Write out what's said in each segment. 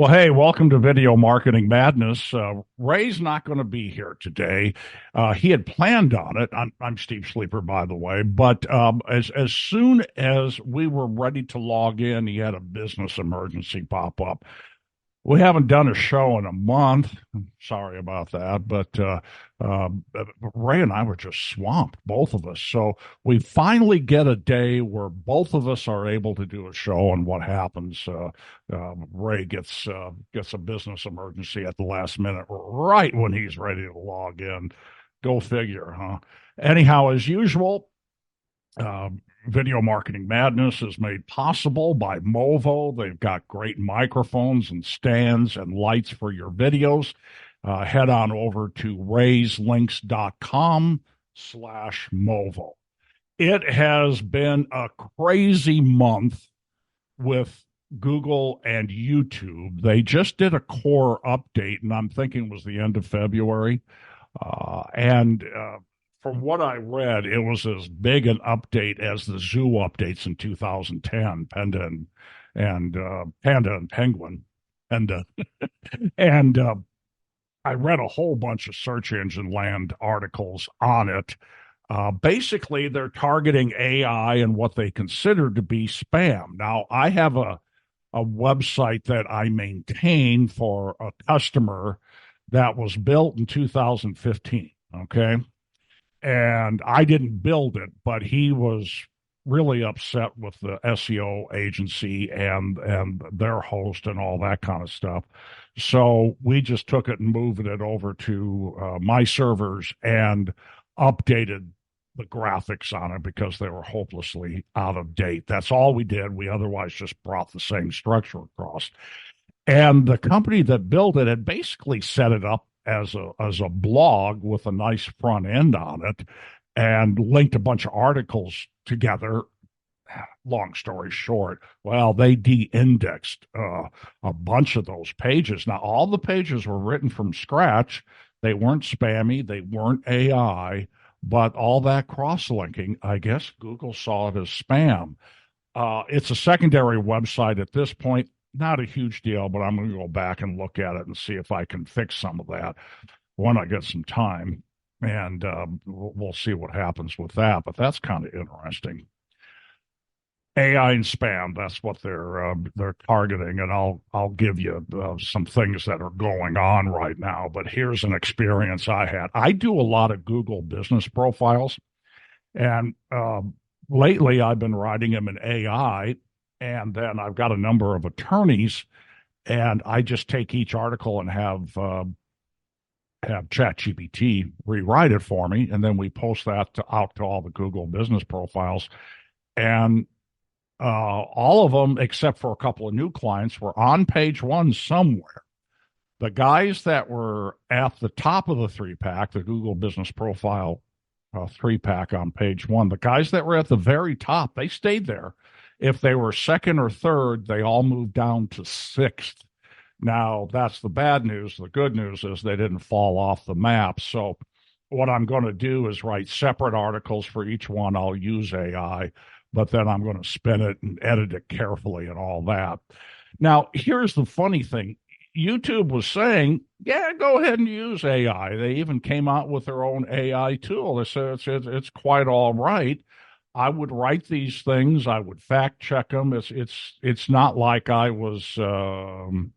Well, hey, welcome to Video Marketing Madness. Ray's not going to be here today. He had planned on it. I'm Steve Sleeper, by the way. But as soon as we were ready to log in, he had a business emergency pop up. We haven't done a show in a month. Sorry about that, but uh, Ray and I were just swamped, both of us. So we finally get a day where both of us are able to do a show. And what happens? Ray gets a business emergency at the last minute, right when he's ready to log in. Go figure, huh? Anyhow, as usual. Uh, Video Marketing Madness is made possible by Movo. They've got great microphones and stands and lights for your videos. Head on over to raislinks.com/Movo. It has been a crazy month with Google and YouTube. They just did a core update, and I'm thinking it was the end of February. And From what I read, it was as big an update as the zoo updates in 2010, Panda and Penguin, and and I read a whole bunch of search engine land articles on it. Basically, they're targeting AI and what they consider to be spam. Now, I have a website that I maintain for a customer that was built in 2015. Okay. And I didn't build it, but he was really upset with the SEO agency and their host and all that kind of stuff. So we just took it and moved it over to my servers and updated the graphics on it because they were hopelessly out of date. That's all we did. We otherwise just brought the same structure across. And the company that built it had basically set it up as a blog with a nice front end on it and linked a bunch of articles together. Long story short, well, they de-indexed a bunch of those pages. Now, all the pages were written from scratch. They weren't spammy. They weren't AI, but all that cross-linking, I guess Google saw it as spam. It's a secondary website at this point. Not a huge deal, but I'm going to go back and look at it and see if I can fix some of that when I get some time. And we'll see what happens with that. But that's kind of interesting. AI and spam, that's what they're targeting. And I'll give you some things that are going on right now. But here's an experience I had. I do a lot of Google business profiles, and lately I've been writing them in AI. And then I've got a number of attorneys, and I just take each article and have ChatGPT rewrite it for me, and then we post that out to all the Google business profiles. And all of them, except for a couple of new clients, were on page one somewhere. The guys that were at the top of the three pack, the Google business profile three pack on page one, the guys that were at the very top, they stayed there. If they were second or third, they all moved down to sixth. Now, that's the bad news. The good news is they didn't fall off the map. So, what I'm going to do is write separate articles for each one. I'll use AI, but then I'm going to spin it and edit it carefully and all that. Now, here's the funny thing. YouTube was saying, yeah, go ahead and use AI. They even came out with their own AI tool. They said it's quite all right. I would write these things. I would fact check them. It's not like I was trying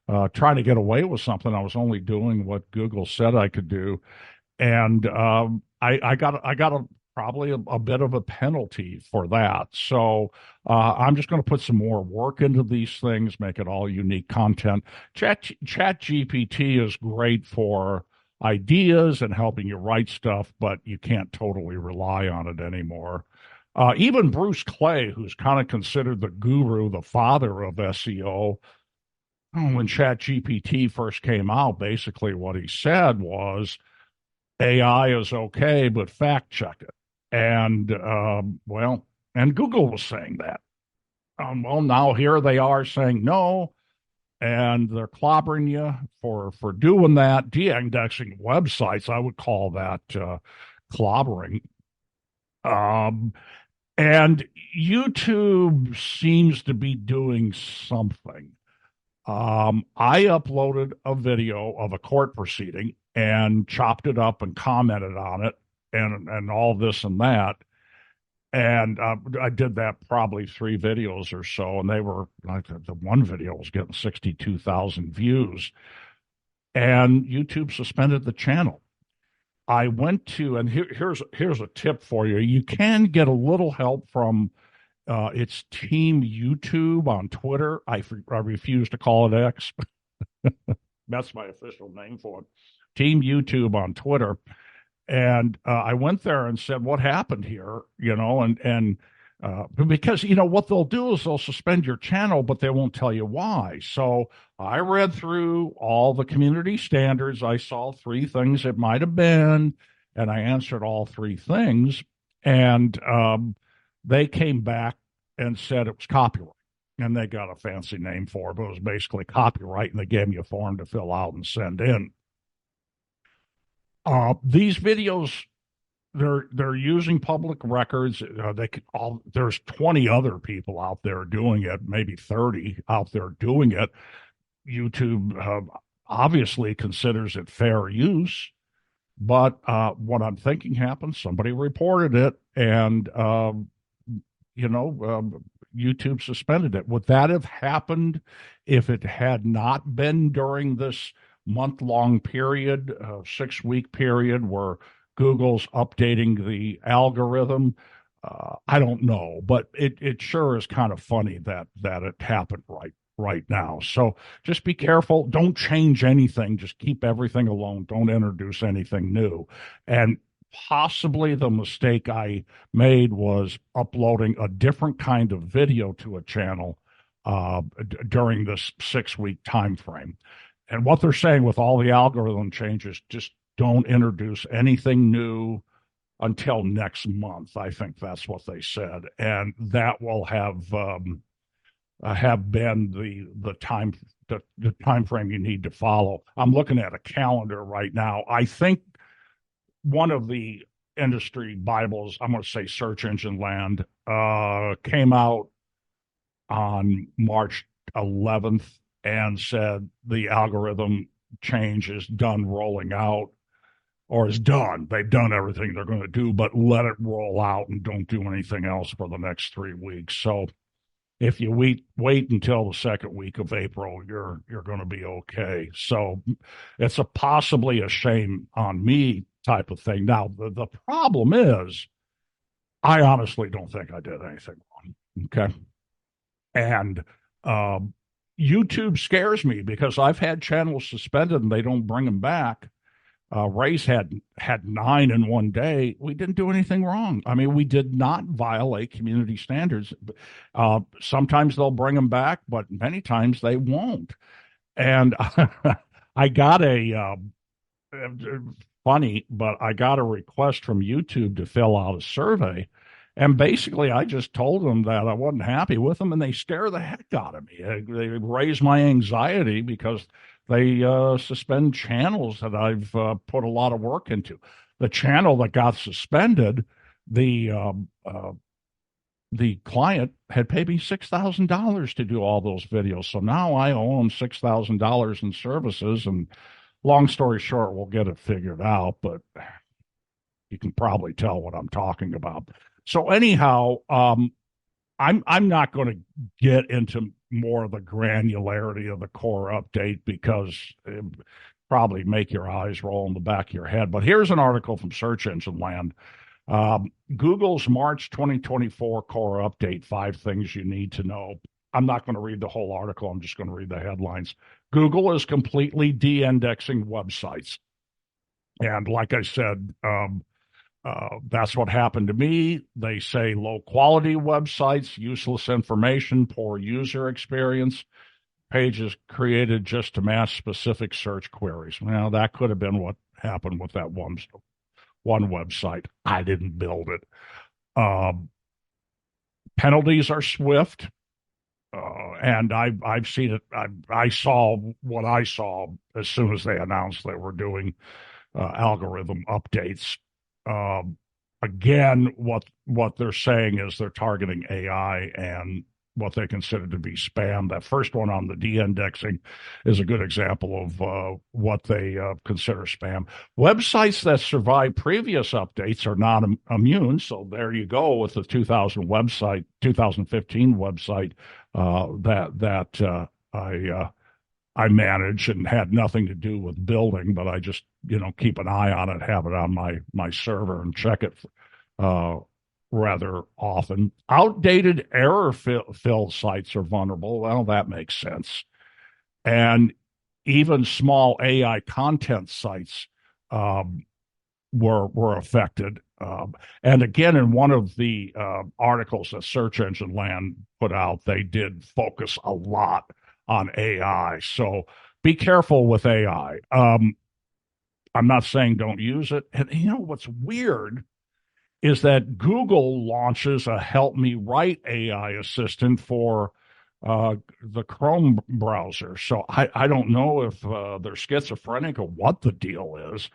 to get away with something. I was only doing what Google said I could do, and I got probably a bit of a penalty for that. So I'm just going to put some more work into these things, make it all unique content. Chat GPT is great for ideas and helping you write stuff, but you can't totally rely on it anymore. Even Bruce Clay, who's kind of considered the guru, the father of SEO, when ChatGPT first came out, basically what he said was AI is okay, but fact check it. And and Google was saying that. Well, now here they are saying no, and they're clobbering you for doing that, de-indexing websites. I would call that clobbering. And YouTube seems to be doing something. I uploaded a video of a court proceeding and chopped it up and commented on it and all this and that. And I did that probably 3 videos or so, and they were like the one video was getting 62,000 views, and YouTube suspended the channel. I went to, and here's a tip for you. You can get a little help from it's Team YouTube on Twitter. I refuse to call it X. That's my official name for it. Team YouTube on Twitter. And I went there and said, "What happened here?" Because what they'll do is they'll suspend your channel, but they won't tell you why. So I read through all the community standards. I saw 3 things it might have been, and I answered all 3 things. And they came back and said it was copyright. And they got a fancy name for it, but it was basically copyright, and they gave me a form to fill out and send in. These videos, they're using public records. There's 20 other people out there doing it, maybe 30 out there doing it. YouTube obviously considers it fair use, but what I'm thinking happened, somebody reported it, and YouTube suspended it. Would that have happened if it had not been during this month-long period, 6-week period where Google's updating the algorithm? I don't know, but it sure is kind of funny that it happened right now. So just be careful. Don't change anything. Just keep everything alone. Don't introduce anything new. And possibly the mistake I made was uploading a different kind of video to a channel during this 6-week time frame. And what they're saying with all the algorithm changes, just don't introduce anything new until next month. I think that's what they said, and that will have been the time frame you need to follow. I'm looking at a calendar right now. I think one of the industry Bibles, I'm going to say Search Engine Land, came out on March 11th and said the algorithm change is done rolling out, or is done. They've done everything they're going to do, but let it roll out and don't do anything else for the next 3 weeks. So if you wait until the second week of April, you're going to be okay. So it's possibly a shame on me type of thing. Now, the problem is, I honestly don't think I did anything wrong. Okay. And YouTube scares me because I've had channels suspended and they don't bring them back. Ray's had 9 in one day. We didn't do anything wrong. I mean, we did not violate community standards. Sometimes they'll bring them back, but many times they won't. And I got funny, but I got a request from YouTube to fill out a survey. And basically, I just told them that I wasn't happy with them, and they scare the heck out of me. They raise my anxiety because they suspend channels that I've put a lot of work into. The channel that got suspended, the client had paid me $6,000 to do all those videos. So now I owe them $6,000 in services. And long story short, we'll get it figured out, but you can probably tell what I'm talking about. So anyhow, I'm not going to get into more of the granularity of the core update because it probably make your eyes roll in the back of your head. But here's an article from Search Engine Land. Google's March 2024 core update, 5 things you need to know. I'm not going to read the whole article. I'm just going to read the headlines. Google is completely de-indexing websites. And like I said, that's what happened to me. They say low quality websites, useless information, poor user experience, pages created just to match specific search queries. Well, that could have been what happened with that one website. I didn't build it. Penalties are swift. And I've seen it. I saw what I saw as soon as they announced they were doing algorithm updates. Again, what they're saying is they're targeting AI, and what they consider to be spam. That first one on the de-indexing is a good example of what they consider spam. Websites that survive previous updates are not immune. So there you go with the 2015 website that I manage and had nothing to do with building, but I just keep an eye on it, have it on my server, and check it uh, rather often. Outdated error-filled sites are vulnerable. Well, that makes sense. And even small AI content sites um, were affected. And again, in one of the articles that Search Engine Land put out, they did focus a lot on AI. So be careful with AI. I'm not saying don't use it. And what's weird is that Google launches a Help Me Write AI assistant for the Chrome browser. So I don't know if they're schizophrenic or what the deal is.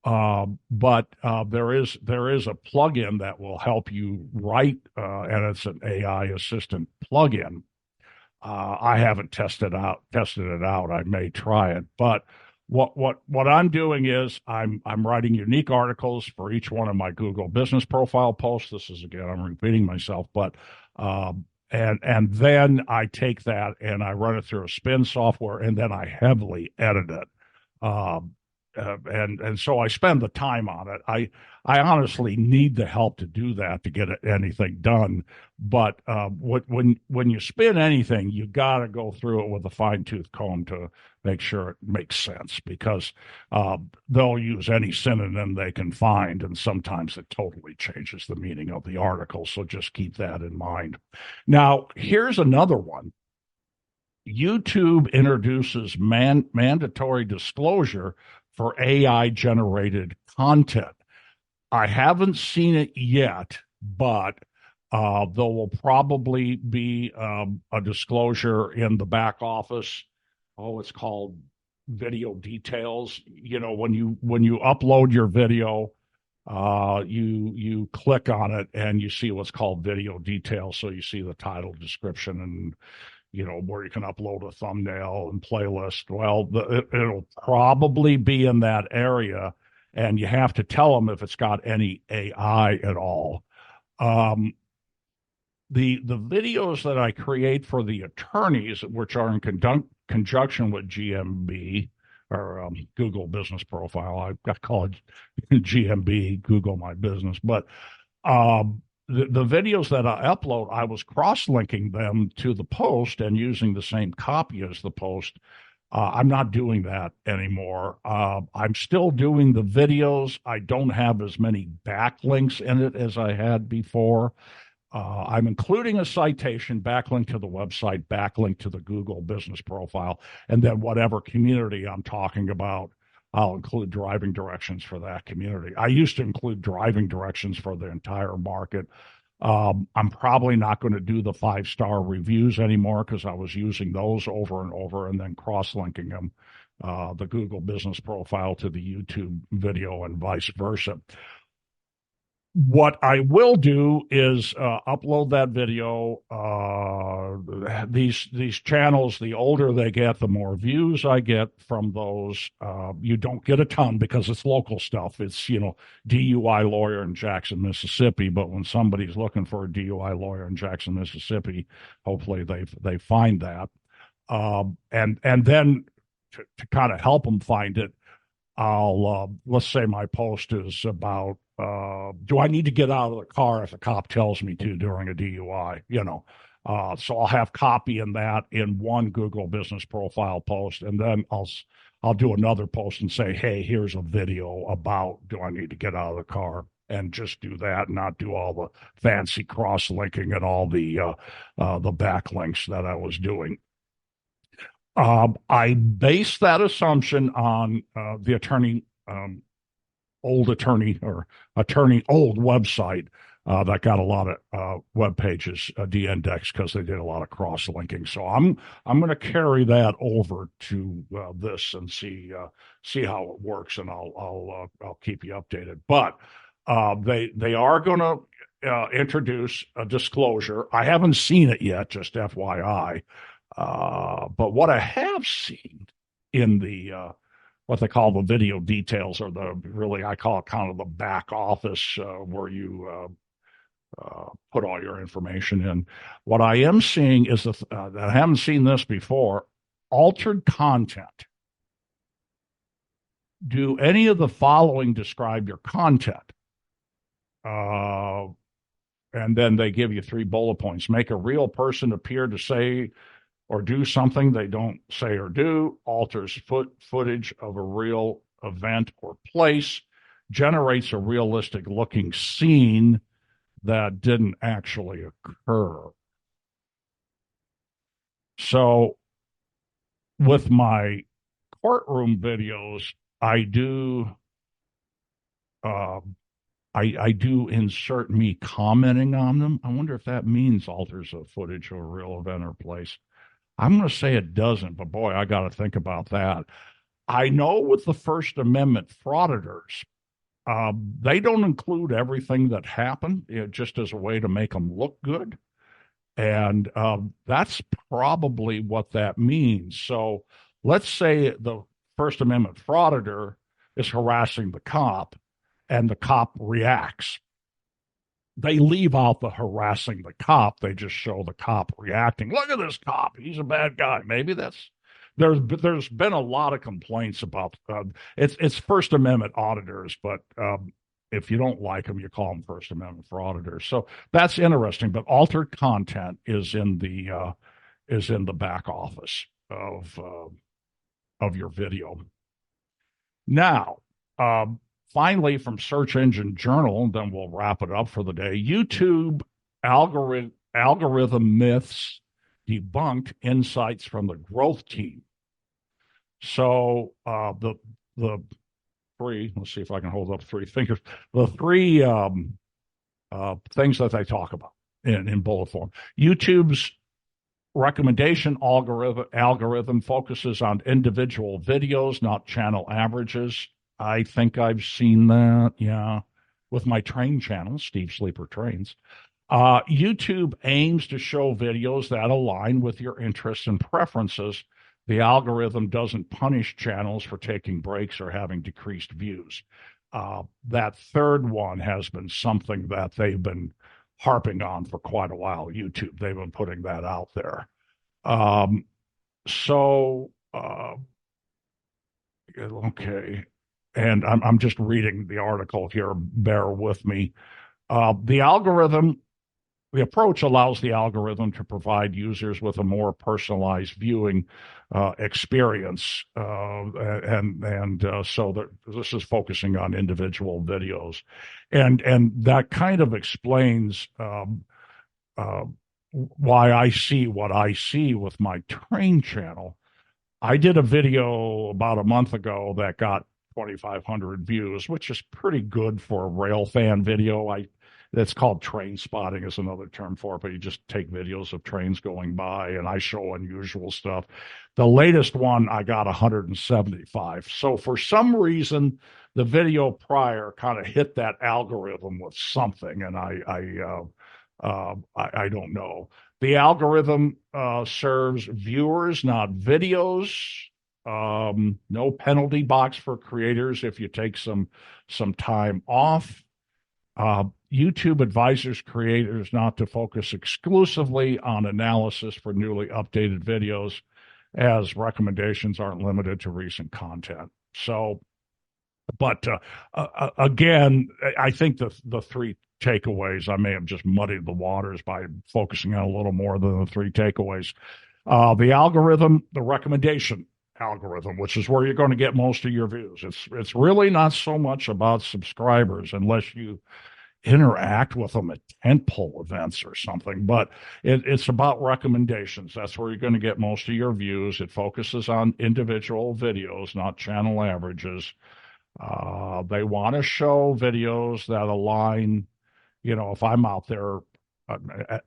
But there is a plugin that will help you write, and it's an AI assistant plugin. I haven't tested it out. I may try it, but what I'm doing is I'm writing unique articles for each one of my Google Business Profile posts. This is again, I'm repeating myself, but and then I take that and I run it through a spin software, and then I heavily edit it. Um, and so I spend the time on it. I honestly need the help to do that to get anything done. But when you spin anything, you got to go through it with a fine tooth comb to make sure it makes sense, because they'll use any synonym they can find, and sometimes it totally changes the meaning of the article. So just keep that in mind. Now, here's another one. YouTube introduces mandatory disclosure for AI generated content. I haven't seen it yet, but there will probably be a disclosure in the back office. Oh, it's called video details. When you upload your video, you click on it and you see what's called video details. So you see the title, description, and where you can upload a thumbnail and playlist. Well, it'll probably be in that area, and you have to tell them if it's got any AI at all. The videos that I create for the attorneys, which are in conjunction with GMB or Google Business Profile, I call it GMB, Google My Business, but the videos that I upload, I was cross-linking them to the post and using the same copy as the post. I'm not doing that anymore. I'm still doing the videos. I don't have as many backlinks in it as I had before. I'm including a citation, backlink to the website, backlink to the Google Business Profile, and then whatever community I'm talking about, I'll include driving directions for that community. I used to include driving directions for the entire market. I'm probably not going to do the 5-star reviews anymore, because I was using those over and over and then cross-linking them, the Google Business Profile to the YouTube video and vice versa. What I will do is upload that video. These channels, the older they get, the more views I get from those. You don't get a ton because it's local stuff. It's DUI lawyer in Jackson, Mississippi. But when somebody's looking for a DUI lawyer in Jackson, Mississippi, hopefully they find that. And then to kind of help them find it, let's say my post is about, do I need to get out of the car if a cop tells me to during a DUI? So I'll have copy in that in one Google Business Profile post, and then I'll do another post and say, hey, here's a video about, do I need to get out of the car? And just do that, and not do all the fancy cross-linking and all the backlinks that I was doing. I base that assumption on the old website that got a lot of web pages de-indexed because they did a lot of cross-linking. So I'm going to carry that over to this and see how it works, and I'll keep you updated. But they are going to introduce a disclosure. I haven't seen it yet, just FYI. But what I have seen in the what they call the video details, or the really, I call it kind of the back office where you put all your information in. What I am seeing is I haven't seen this before: altered content. Do any of the following describe your content? And then they give you 3 bullet points. Make a real person appear to say or do something they don't say or do, alters footage of a real event or place, generates a realistic looking scene that didn't actually occur. So with my courtroom videos, I do I do insert me commenting on them. I wonder if that means alters of footage of a real event or place. I'm going to say it doesn't, but boy, I got to think about that. I know with the First Amendment frauditors, they don't include everything that happened, just as a way to make them look good. And that's probably what that means. So let's say the First Amendment frauditor is harassing the cop and the cop reacts. They leave out the harassing the cop. They just show the cop reacting. Look at this cop. He's a bad guy. Maybe that's there's been a lot of complaints about it's First Amendment auditors, but if you don't like them, you call them First Amendment frauditors. So that's interesting. But altered content is in the back office of your video. Now, finally, from Search Engine Journal, then we'll wrap it up for the day. YouTube algorithm myths debunked, insights from the growth team. So the three, let's see if I can hold up 3 fingers. The 3 things that they talk about in bullet form. YouTube's recommendation algorithm focuses on individual videos, not channel averages. I think I've seen that, yeah, with my train channel, Steve Sleeper Trains. YouTube aims to show videos that align with your interests and preferences. The algorithm doesn't punish channels for taking breaks or having decreased views. That third one has been something that they've been harping on for quite a while. YouTube, they've been putting that out there. Okay. And I'm just reading the article here. Bear with me. The approach allows the algorithm to provide users with a more personalized viewing experience, so that this is focusing on individual videos, and that kind of explains why I see what I see with my train channel. I did a video about a month ago that got 2,500 views, which is pretty good for a rail fan video. That's called train spotting is another term for it, but you just take videos of trains going by, and I show unusual stuff. The latest one, I got 175. So for some reason, the video prior kind of hit that algorithm with something, and I don't know. The algorithm serves viewers, not videos. No penalty box for creators if you take some time off. YouTube advises creators not to focus exclusively on analysis for newly updated videos, as recommendations aren't limited to recent content. So, but again, I think the 3 takeaways, I may have just muddied the waters by focusing on a little more than the 3 takeaways. The algorithm, the recommendation algorithm, which is where you're going to get most of your views. It's really not so much about subscribers unless you interact with them at tentpole events or something, but it's about recommendations. That's where you're going to get most of your views. It focuses on individual videos, not channel averages. They want to show videos that align. If I'm out there,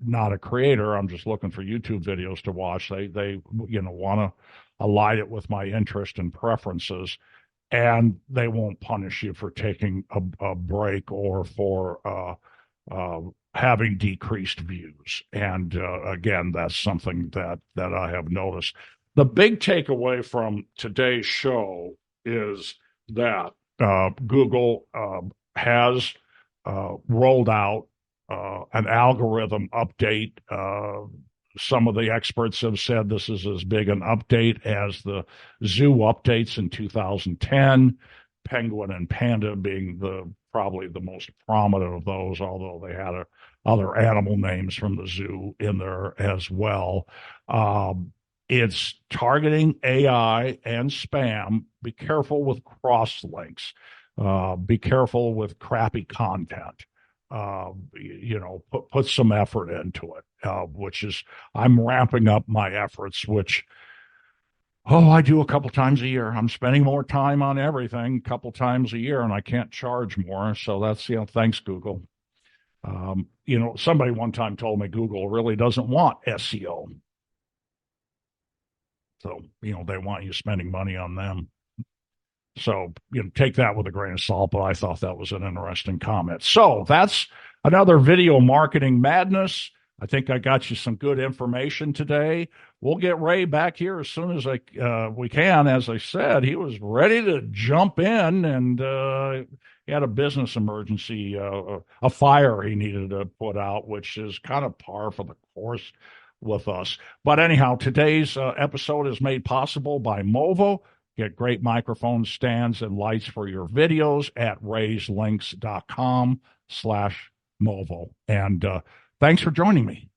not a creator, I'm just looking for YouTube videos to watch. They want to align it with my interest and preferences, and they won't punish you for taking a break or for having decreased views. And again, that's something that I have noticed. The big takeaway from today's show is that Google has rolled out an algorithm update. Some of the experts have said this is as big an update as the zoo updates in 2010, penguin and panda being probably the most prominent of those, although they had other animal names from the zoo in there as well. It's targeting AI and spam. Be careful with cross links. Be careful with crappy content. Put some effort into it, which is, I'm ramping up my efforts, which, I do a couple times a year. I'm spending more time on everything a couple times a year, and I can't charge more. So that's, thanks, Google. Somebody one time told me Google really doesn't want SEO. So, they want you spending money on them. So, take that with a grain of salt, but I thought that was an interesting comment. So that's another video marketing madness. I think I got you some good information today. We'll get Ray back here as soon as we can. As I said, he was ready to jump in, and he had a business emergency, a fire he needed to put out, which is kind of par for the course with us. But anyhow, today's episode is made possible by Movo. Get great microphone stands and lights for your videos at rayslinks.com/Movo. And thanks for joining me.